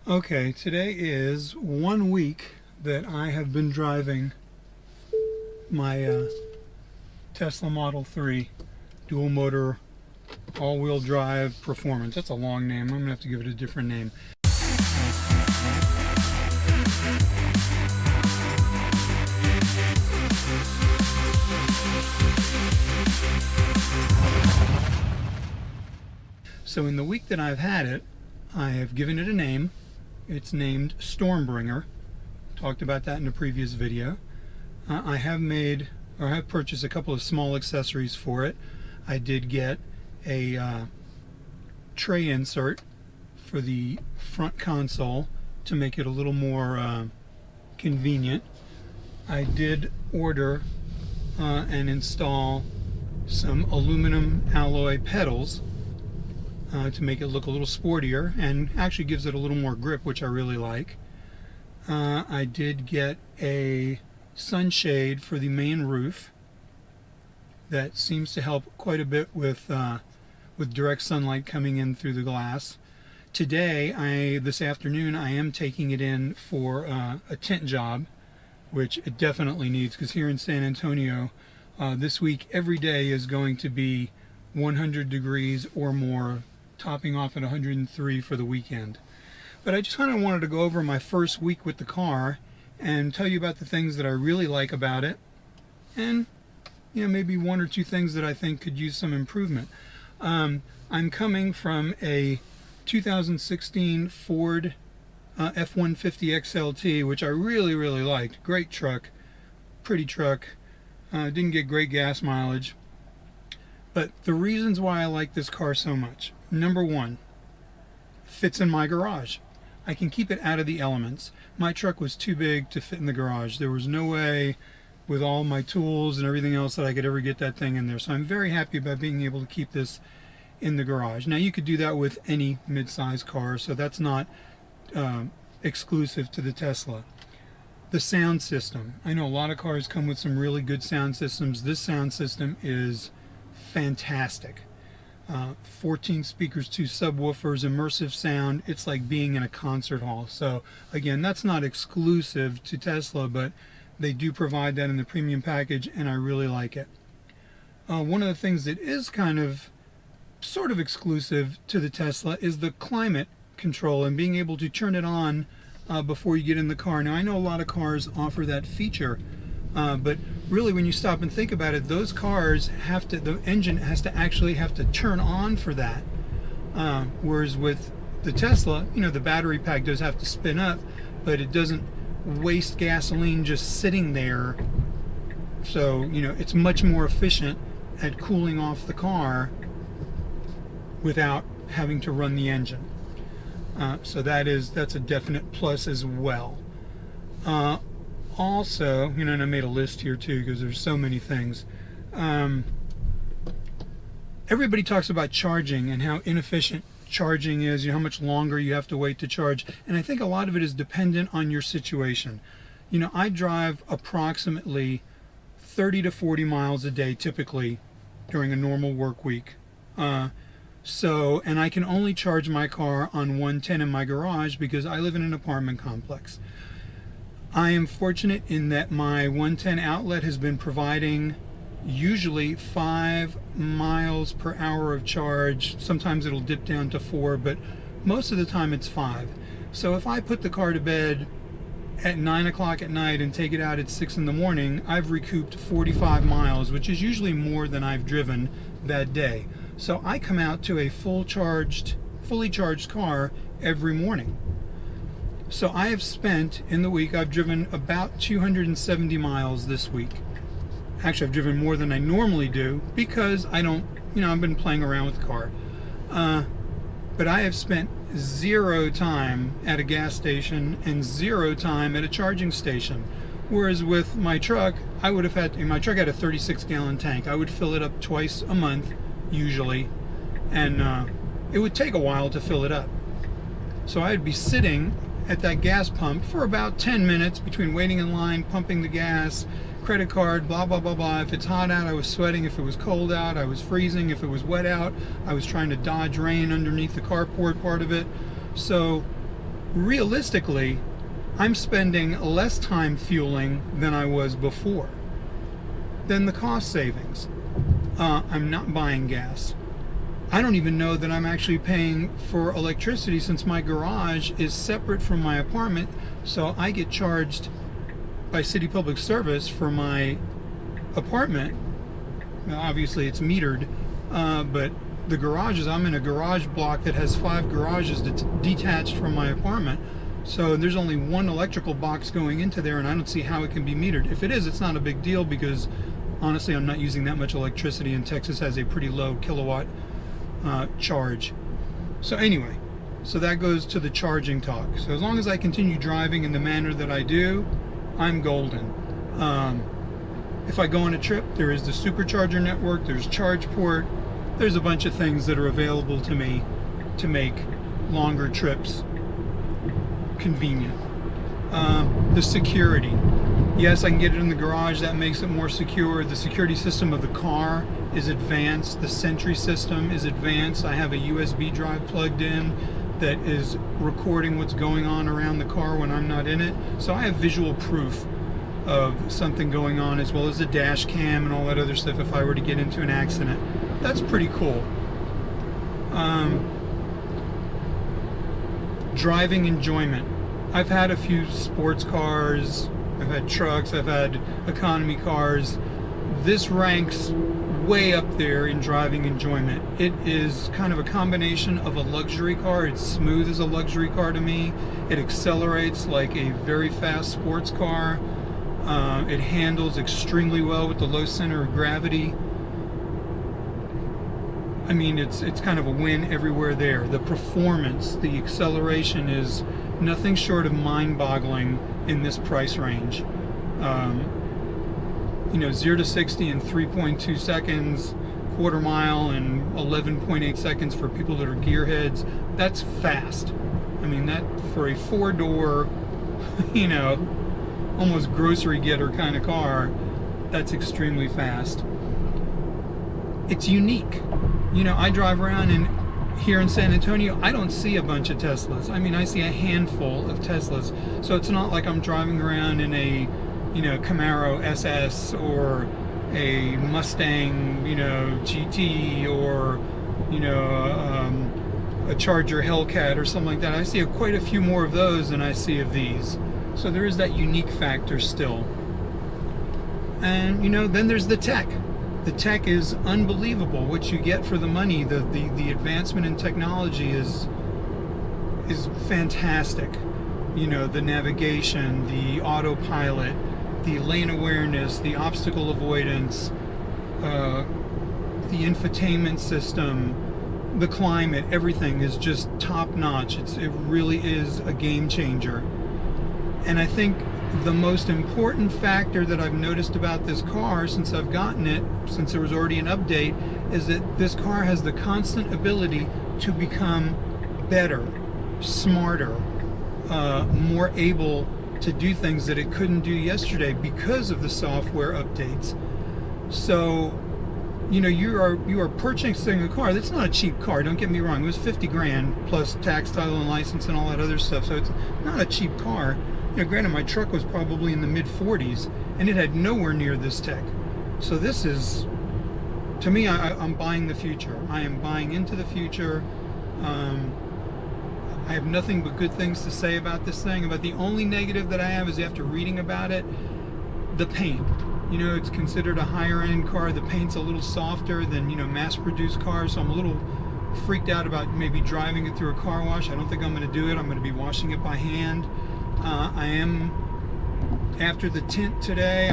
Okay, today is 1 week that I have been driving my Tesla Model 3 dual motor all-wheel drive performance. That's a long name. I'm gonna have to give it a different name. So in the week that I've had it, I have given it a name. It's named Stormbringer. Talked about that in a previous video. I have purchased a couple of small accessories for it. I did get a tray insert for the front console to make it a little more convenient. I did order and install some aluminum alloy pedals to make it look a little sportier and actually gives it a little more grip, which I really like. I did get a sunshade for the main roof that seems to help quite a bit with direct sunlight coming in through the glass. Today, this afternoon, I am taking it in for a tint job, which it definitely needs, because here in San Antonio, this week, every day is going to be 100 degrees or more, topping off at 103 for the weekend. But I just kind of wanted to go over my first week with the car and tell you about the things that I really like about it, and maybe one or two things that I think could use some improvement. I'm coming from a 2016 Ford F-150 XLT, which I really liked. Great truck, pretty truck. Didn't get great gas mileage. But the reasons why I like this car so much: number one, fits in my garage. I can keep it out of the elements. My truck was too big to fit in the garage. There was no way, with all my tools and everything else, that I could ever get that thing in there. So I'm very happy about being able to keep this in the garage. Now, you could do that with any mid-size car, so that's not exclusive to the Tesla. The sound system. I know a lot of cars come with some really good sound systems. This sound system is fantastic. 14 speakers, 2 subwoofers, immersive sound. It's like being in a concert hall. So again, that's not exclusive to Tesla, but they do provide that in the premium package, and I really like it. One of the things that is sort of exclusive to the Tesla is the climate control and being able to turn it on before you get in the car. Now, I know a lot of cars offer that feature, but really, when you stop and think about it, those cars the engine has to turn on for that. Whereas with the Tesla, the battery pack does have to spin up, but it doesn't waste gasoline just sitting there. So, it's much more efficient at cooling off the car without having to run the engine. So that's a definite plus as well. Also, and I made a list here too, because there's so many things. Everybody talks about charging and how inefficient charging is, how much longer you have to wait to charge. And I think a lot of it is dependent on your situation. I drive approximately 30 to 40 miles a day typically during a normal work week. And I can only charge my car on 110 in my garage because I live in an apartment complex. I am fortunate in that my 110 outlet has been providing usually 5 miles per hour of charge. Sometimes it'll dip down to 4, but most of the time it's 5. So if I put the car to bed at 9 o'clock at night and take it out at 6 in the morning, I've recouped 45 miles, which is usually more than I've driven that day. So I come out to a fully charged car every morning. So I have spent, in the week, I've driven about 270 miles this week. Actually, I've driven more than I normally do because I've been playing around with the car. But I have spent 0 time at a gas station and 0 time at a charging station. Whereas with my truck, my truck had a 36-gallon tank. I would fill it up twice a month, usually, and it would take a while to fill it up. So I'd be sitting at that gas pump for about 10 minutes between waiting in line, pumping the gas, credit card, blah, blah, blah, blah. If it's hot out, I was sweating. If it was cold out, I was freezing. If it was wet out, I was trying to dodge rain underneath the carport part of it. So realistically, I'm spending less time fueling than I was before. Then the cost savings. I'm not buying gas. I don't even know that I'm actually paying for electricity, since my garage is separate from my apartment, so I get charged by City Public Service for my apartment. Now, obviously it's metered, but the garages, I'm in a garage block that has 5 garages that's detached from my apartment, so there's only one electrical box going into there, and I don't see how it can be metered. If it is, it's not a big deal, because honestly I'm not using that much electricity, and Texas has a pretty low kilowatt charge. So anyway, so that goes to the charging talk. So as long as I continue driving in the manner that I do, I'm golden. If I go on a trip, there is the supercharger network, there's ChargePort, there's a bunch of things that are available to me to make longer trips convenient. The security. Yes, I can get it in the garage, that makes it more secure. The security system of the car is advanced. The Sentry system is advanced. I have a USB drive plugged in that is recording what's going on around the car when I'm not in it. So I have visual proof of something going on, as well as a dash cam and all that other stuff if I were to get into an accident. That's pretty cool. Driving enjoyment. I've had a few sports cars, I've had trucks, I've had economy cars. This ranks way up there in driving enjoyment. It is kind of a combination of a luxury car. It's smooth as a luxury car to me. It accelerates like a very fast sports car. It handles extremely well with the low center of gravity. I mean, it's kind of a win everywhere there. The performance, the acceleration is nothing short of mind-boggling in this price range. You know, 0 to 60 in 3.2 seconds, quarter mile in 11.8 seconds for people that are gearheads. That's fast. I mean, that for a 4-door, you know, almost grocery getter kind of car, that's extremely fast. It's unique. You know, I drive around, and here in San Antonio, I don't see a bunch of Teslas. I mean, I see a handful of Teslas. So it's not like I'm driving around in a, you know, Camaro SS or a Mustang, you know, GT, or, you know, a Charger Hellcat or something like that. I see quite a few more of those than I see of these. So there is that unique factor still. And, you know, then there's the tech. The tech is unbelievable. What you get for the money, the advancement in technology is fantastic. You know, the navigation, the autopilot, the lane awareness, the obstacle avoidance, the infotainment system, the climate, everything is just top notch. It really is a game changer. And I think the most important factor that I've noticed about this car since I've gotten it, since there was already an update, is that this car has the constant ability to become better, smarter, more able to do things that it couldn't do yesterday because of the software updates. So, you know, you are purchasing a car. That's not a cheap car, don't get me wrong. It was 50 grand plus tax, title, and license and all that other stuff, so it's not a cheap car. You know, granted, my truck was probably in the mid-40s, and it had nowhere near this tech. So this is, to me, I'm buying the future. I am buying into the future. I have nothing but good things to say about this thing. About the only negative that I have is, after reading about it, the paint. You know, it's considered a higher-end car. The paint's a little softer than, you know, mass-produced cars, so I'm a little freaked out about maybe driving it through a car wash. I don't think I'm going to do it. I'm going to be washing it by hand. I am, after the tint today,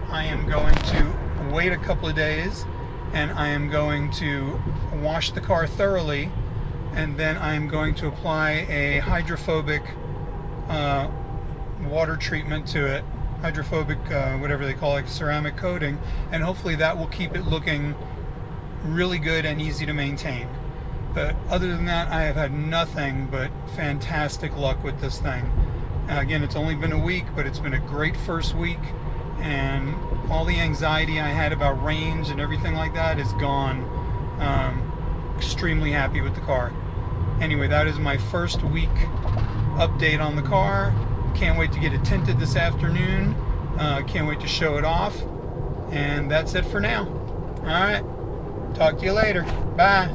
I am going to wait a couple of days, and I am going to wash the car thoroughly, and then I am going to apply a hydrophobic water treatment to it, hydrophobic, whatever they call it, ceramic coating, and hopefully that will keep it looking really good and easy to maintain. But other than that, I have had nothing but fantastic luck with this thing. Again, it's only been a week, but it's been a great first week, and all the anxiety I had about range and everything like that is gone. Extremely happy with the car. Anyway, that is my first week update on the car. Can't wait to get it tinted this afternoon. Can't wait to show it off. And that's it for now. All right. Talk to you later. Bye.